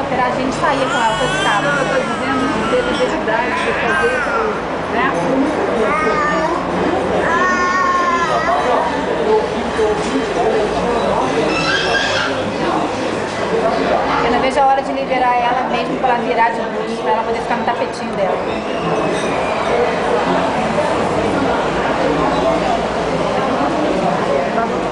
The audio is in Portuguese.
operar, a gente saía com ela todo sábado. Não, eu estou dizendo ter necessidade de fazer, né? Eu não vejo a hora de liberar ela mesmo para ela virar de luz, para ela poder ficar no tapetinho dela. Vamos